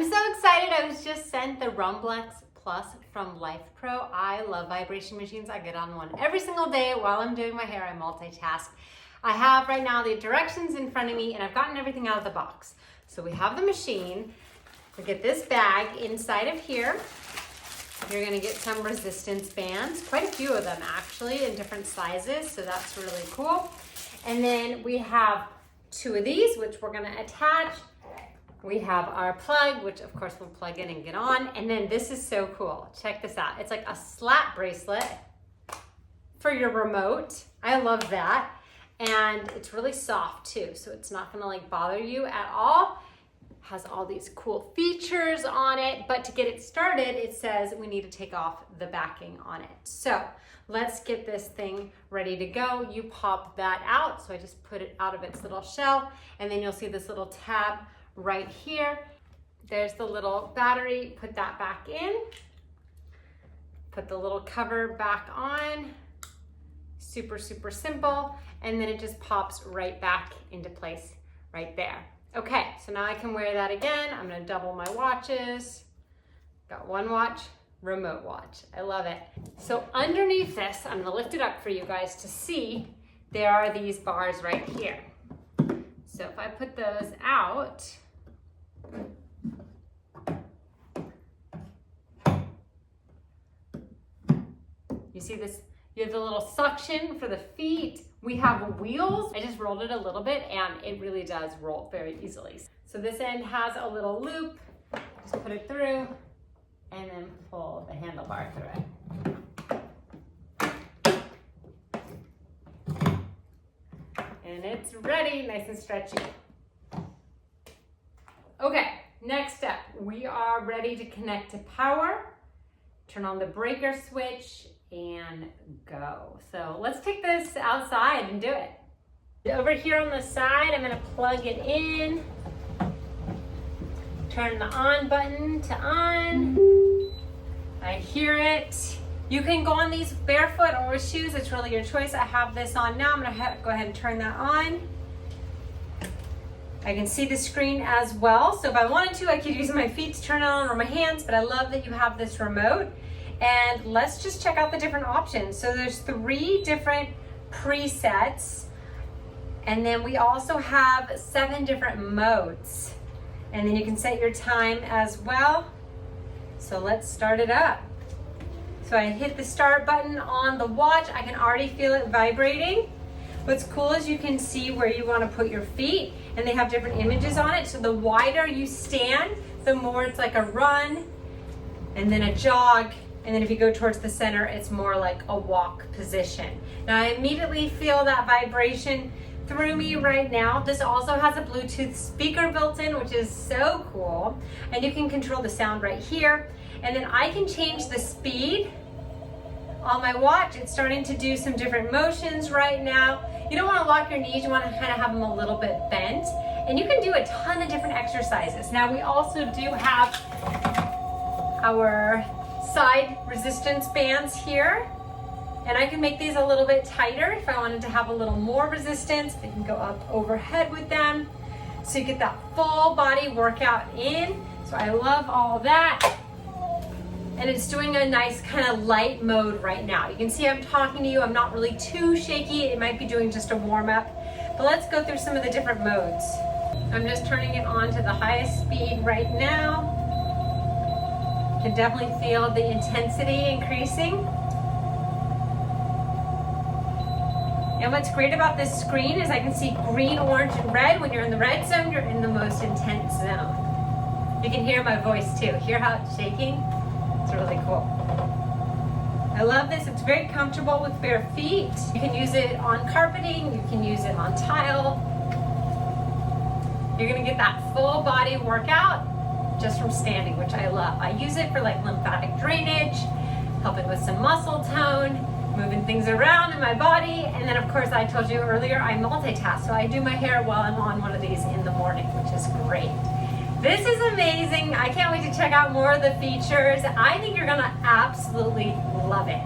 I'm so excited. I was just sent the Rumblex Plus from LifePro. I love vibration machines. I get on one every single day while I'm doing my hair. I multitask. I have right now the directions in front of me and I've gotten everything out of the box. So we have the machine. We get this bag inside of here. You're gonna get some resistance bands, quite a few of them actually in different sizes, so that's really cool. And then we have two of these, which we're gonna attach. We have our plug, which of course we'll plug in and get on. And then this is so cool. Check this out. It's like a slap bracelet for your remote. I love that. And it's really soft too, so it's not gonna like bother you at all. Has all these cool features on it, but to get it started, it says we need to take off the backing on it. So let's get this thing ready to go. You pop that out. So I just put it out of its little shell, and then you'll see this little tab right here. There's the little battery. Put that back in. Put the little cover back on. Super, super simple. And then it just pops right back into place right there. Okay, so now I can wear that again. I'm gonna double my watches. Got one watch, remote watch. I love it. So underneath this, I'm gonna lift it up for you guys to see, there are these bars right here. So if I put those out, you see this? You have the little suction for the feet. We have wheels. I just rolled it a little bit and it really does roll very easily. So this end has a little loop. Just put it through and then pull the handlebar through it. And it's ready, nice and stretchy. Okay, next step. We are ready to connect to power. Turn on the breaker switch and go. So let's take this outside and do it. Over here on the side, I'm gonna plug it in. Turn the on button to on. I hear it. You can go on these barefoot or with shoes. It's really your choice. I have this on now. I'm gonna go ahead and turn that on. I can see the screen as well. So if I wanted to, I could use my feet to turn it on or my hands, but I love that you have this remote. And let's just check out the different options. So there's 3 different presets. And then we also have 7 different modes. And then you can set your time as well. So let's start it up. So I hit the start button on the watch. I can already feel it vibrating. What's cool is you can see where you want to put your feet, and they have different images on it. So the wider you stand, the more it's like a run and then a jog. And then if you go towards the center, it's more like a walk position. Now I immediately feel that vibration through me right now. This also has a Bluetooth speaker built in, which is so cool. And you can control the sound right here. And then I can change the speed on my watch. It's starting to do some different motions right now. You don't want to lock your knees. You want to kind of have them a little bit bent. And you can do a ton of different exercises. Now we also do have our side resistance bands here, and I can make these a little bit tighter if I wanted to have a little more resistance. I can go up overhead with them, so you get that full body workout in. So I love all that, and it's doing a nice kind of light mode right now. You can see I'm talking to you. I'm not really too shaky. It might be doing just a warm-up, but let's go through some of the different modes. I'm just turning it on to the highest speed right now. You can definitely feel the intensity increasing. And what's great about this screen is I can see green, orange, and red. When you're in the red zone, you're in the most intense zone. You can hear my voice too. Hear how it's shaking? It's really cool. I love this. It's very comfortable with bare feet. You can use it on carpeting. You can use it on tile. You're gonna get that full body workout just from standing, which I love. I use it for like lymphatic drainage, helping with some muscle tone, moving things around in my body. And then of course, I told you earlier, I multitask. So I do my hair while I'm on one of these in the morning, which is great. This is amazing. I can't wait to check out more of the features. I think you're gonna absolutely love it.